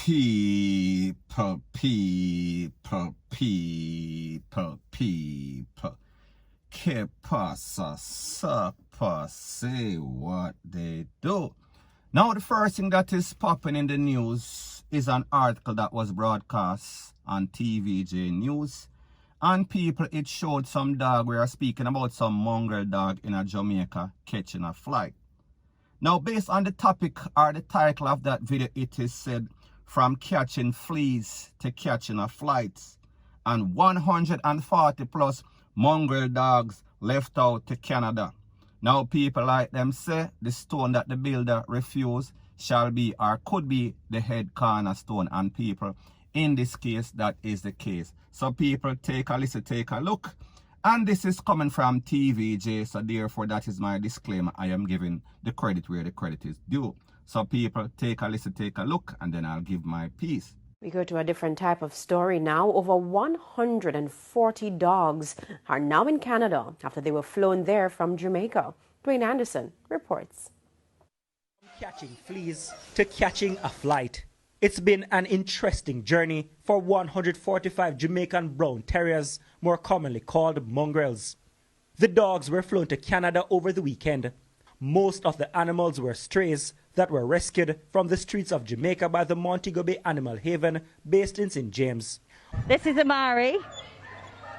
People. Que pasa, sapa, say what they do. Now, the first thing that is popping in the news is an article that was broadcast on TVJ News. And people, it showed some dog. We are speaking about some mongrel dog in a Jamaica catching a flight. Now, based on the topic or the title of that video, it is said, from catching fleas to catching a flight. And 140 plus mongrel dogs left out to Canada. Now, people like them say, the stone that the builder refused shall be or could be the head cornerstone. And people, in this case, that is the case. So people, take a listen, take a look. And this is coming from TVJ, so therefore that is my disclaimer. I am giving the credit where the credit is due. So people, take a listen, take a look, and then I'll give my piece. We go to a different type of story now. Over 140 dogs are now in Canada after they were flown there from Jamaica. Dwayne Anderson reports. From catching fleas to catching a flight. It's been an interesting journey for 145 Jamaican brown terriers, more commonly called mongrels. The dogs were flown to Canada over the weekend. Most of the animals were strays that were rescued from the streets of Jamaica by the Montego Bay Animal Haven based in St. James. This is Amari.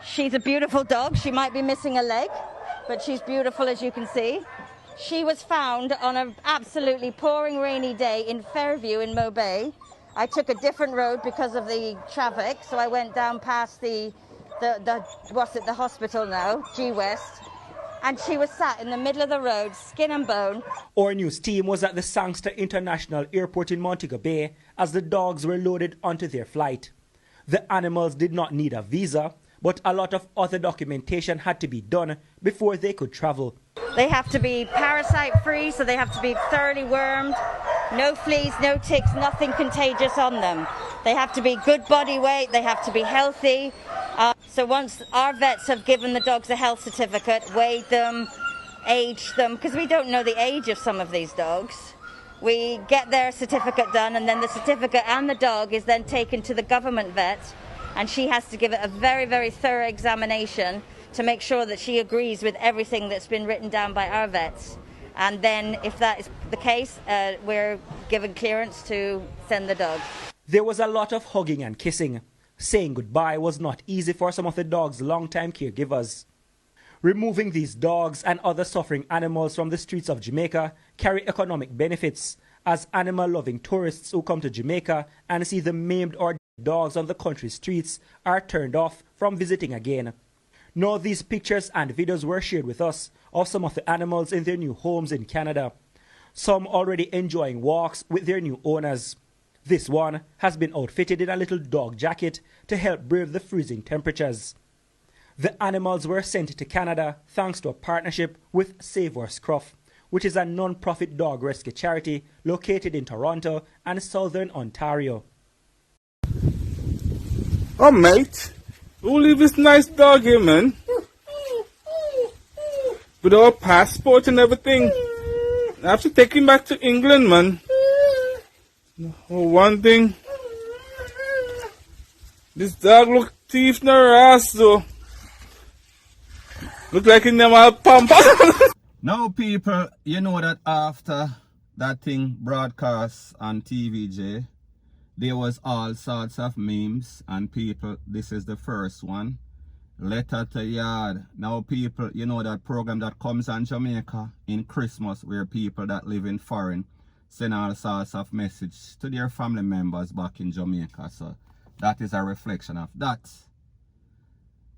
She's a beautiful dog. She might be missing a leg, but she's beautiful, as you can see. She was found on an absolutely pouring rainy day in Fairview in Mo Bay. I took a different road because of the traffic, so I went down past the hospital now, G West. And she was sat in the middle of the road, skin and bone. Our news team was at the Sangster International Airport in Montego Bay as the dogs were loaded onto their flight. The animals did not need a visa, but a lot of other documentation had to be done before they could travel. They have to be parasite-free, so they have to be thoroughly wormed. No fleas, no ticks, nothing contagious on them. They have to be good body weight, they have to be healthy. So once our vets have given the dogs a health certificate, weighed them, aged them, because we don't know the age of some of these dogs, we get their certificate done, and then the certificate and the dog is then taken to the government vet, and she has to give it a very, very thorough examination to make sure that she agrees with everything that's been written down by our vets. And then if that is the case, we're given clearance to send the dog. There was a lot of hugging and kissing. Saying goodbye was not easy for some of the dogs' longtime caregivers. Removing these dogs and other suffering animals from the streets of Jamaica carry economic benefits, as animal-loving tourists who come to Jamaica and see the maimed or dead dogs on the country streets are turned off from visiting again. Now these pictures and videos were shared with us of some of the animals in their new homes in Canada. Some already enjoying walks with their new owners. This one has been outfitted in a little dog jacket to help brave the freezing temperatures. The animals were sent to Canada thanks to a partnership with Save Our Scruff, which is a non-profit dog rescue charity located in Toronto and southern Ontario. Oh, mate, who leave this nice dog here, man? With our passport and everything. I have to take him back to England, man. Oh, one thing, this dog look thief in her ass though. Look like he never pump. Now people, you know that after that thing broadcast on TVJ, there was all sorts of memes, and people, this is the first one. Letter to Yard. Now people, you know that program that comes on Jamaica in Christmas where people that live in foreign send all sorts of messages to their family members back in Jamaica. So that is a reflection of that.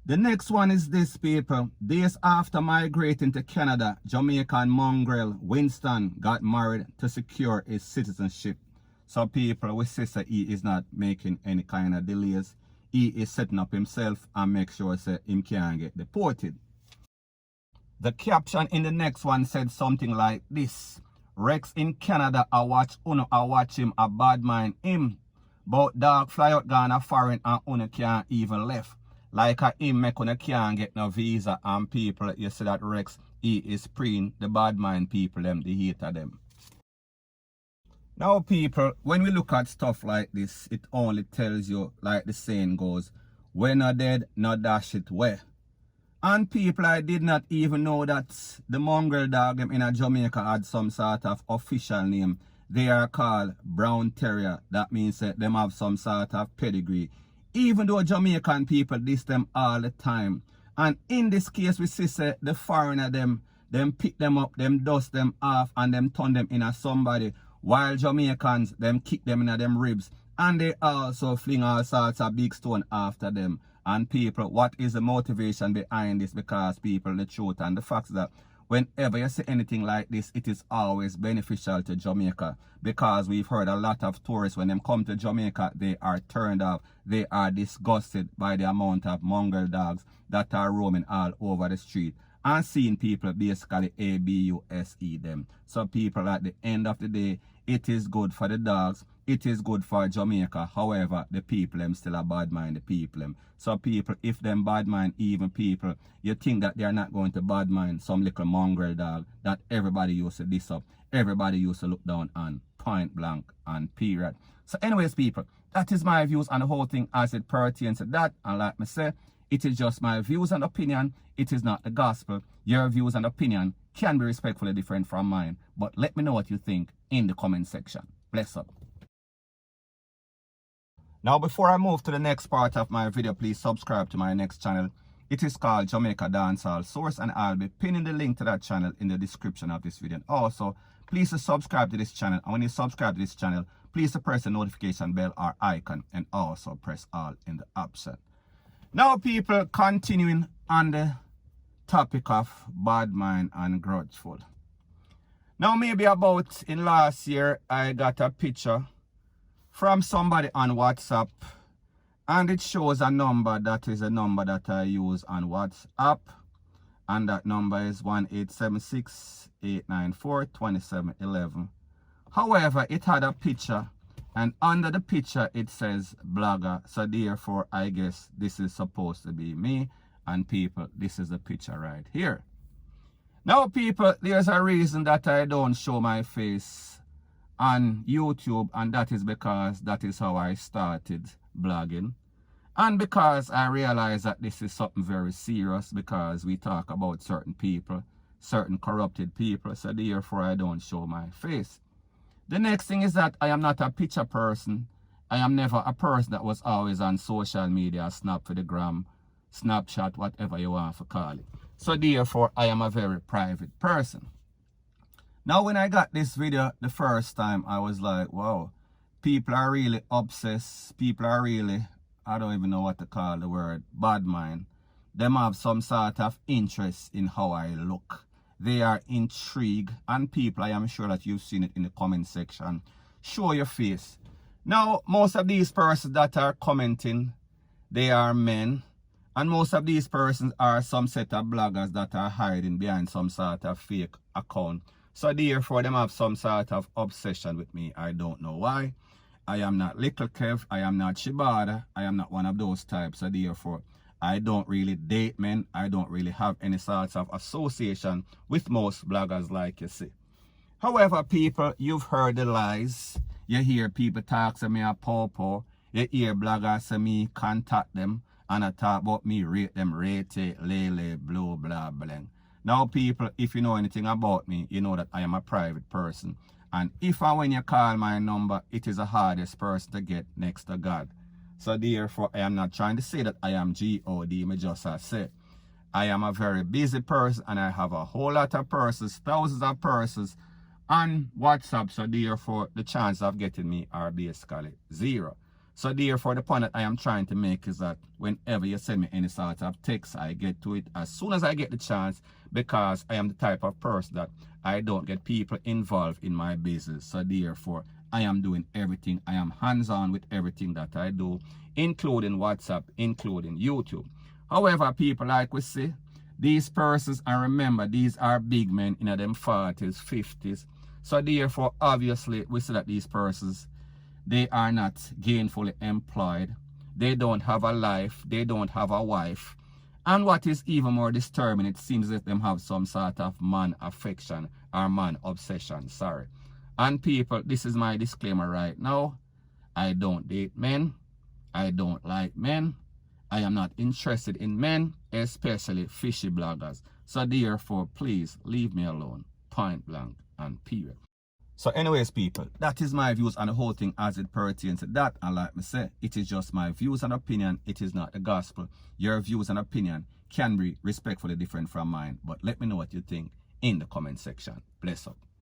The next one is this, people. Days after migrating to Canada, Jamaican mongrel Winston got married to secure his citizenship. So people, we say he is not making any kind of delays. He is setting up himself and make sure say him can't get deported. The caption in the next one said something like this. Rex in Canada, I watch him a bad mind him. But dog fly out Ghana foreign and Uno can't even left. Like a him make Uno can't get no visa, and people, you see that Rex, he is preying the bad mind people them, the hater them. Now people, when we look at stuff like this, it only tells you, like the saying goes, when not dead, not dash it where. And people, I did not even know that the mongrel dog in Jamaica had some sort of official name. They are called brown terrier. That means that them have some sort of pedigree. Even though Jamaican people diss them all the time. And in this case, we see say the foreigner them pick them up, them dust them off, and them turn them in a somebody. While Jamaicans, them kick them in them ribs. And they also fling all sorts of big stone after them. And people, what is the motivation behind this? Because people, the truth and the facts that whenever you see anything like this, it is always beneficial to Jamaica. Because we've heard a lot of tourists, when they come to Jamaica, they are turned off. They are disgusted by the amount of mongrel dogs that are roaming all over the street. And seeing people basically abuse them. So people, at the end of the day, it is good for the dogs. It is good for Jamaica. However, the people them still a bad mind the people them. So people, if them bad mind even people, you think that they are not going to bad mind some little mongrel dog that everybody used to diss up, everybody used to look down on, point blank and period. So anyways people, that is my views on the whole thing as it pertains to that. And like me say, it is just my views and opinion. It is not the gospel. Your views and opinion can be respectfully different from mine. But let me know what you think in the comment section. Bless up. Now before I move to the next part of my video, please subscribe to my next channel. It is called Jamaica Dancehall Source, and I'll be pinning the link to that channel in the description of this video. And also, please subscribe to this channel. And when you subscribe to this channel, please press the notification bell or icon, and also press all in the option. Now people, continuing on the topic of bad mind and grudgeful. Now maybe about in last year, I got a picture from somebody on WhatsApp, and it shows a number that is a number that I use on WhatsApp, and that number is 1-876-894-2711. However, it had a picture, and under the picture it says blogger, so therefore I guess this is supposed to be me. And people, this is the picture right here. Now people, there's a reason that I don't show my face on YouTube, and that is because that is how I started blogging. And because I realize that this is something very serious, because we talk about certain people, certain corrupted people, so therefore I don't show my face. The next thing is that I am not a picture person. I am never a person that was always on social media, snap for the gram, Snapchat, whatever you want to call it. So therefore, I am a very private person. Now, when I got this video the first time, I was like, wow, people are really obsessed. People are really, I don't even know what to call the word, bad mind. Them have some sort of interest in how I look. They are intrigued, and people, I am sure that you've seen it in the comment section. Show your face. Now, most of these persons that are commenting, they are men. And most of these persons are some set of bloggers that are hiding behind some sort of fake account. So therefore, them have some sort of obsession with me. I don't know why. I am not Lil Kev. I am not Shibada. I am not one of those types. So therefore, I don't really date men. I don't really have any sort of association with most bloggers like you see. However, people, you've heard the lies. You hear people talk to me a popo. You hear bloggers say me contact them. And I talk about me, rate them, rate it, lele, blah, blah, blah. Now, people, if you know anything about me, you know that I am a private person. And if and when you call my number, it is the hardest person to get next to God. So therefore, I am not trying to say that I am G-O-D, me just I say. I am a very busy person, and I have a whole lot of persons, thousands of persons on WhatsApp. So therefore, the chances of getting me are basically zero. So therefore, the point that I am trying to make is that whenever you send me any sort of text, I get to it as soon as I get the chance, because I am the type of person that I don't get people involved in my business. So therefore, I am doing everything. I am hands-on with everything that I do, including WhatsApp, including YouTube. However, people, like we say, these persons, and remember, these are big men in them 40s, 50s. So therefore, obviously, we see that these persons, they are not gainfully employed. They don't have a life. They don't have a wife. And what is even more disturbing, it seems that them have some sort of man affection or man obsession, sorry. And people, this is my disclaimer right now. I don't date men. I don't like men. I am not interested in men, especially fishy bloggers. So therefore, please leave me alone. Point blank and period. So anyways, people, that is my views on the whole thing as it pertains to that. And like me say, it is just my views and opinion. It is not the gospel. Your views and opinion can be respectfully different from mine. But let me know what you think in the comment section. Bless up.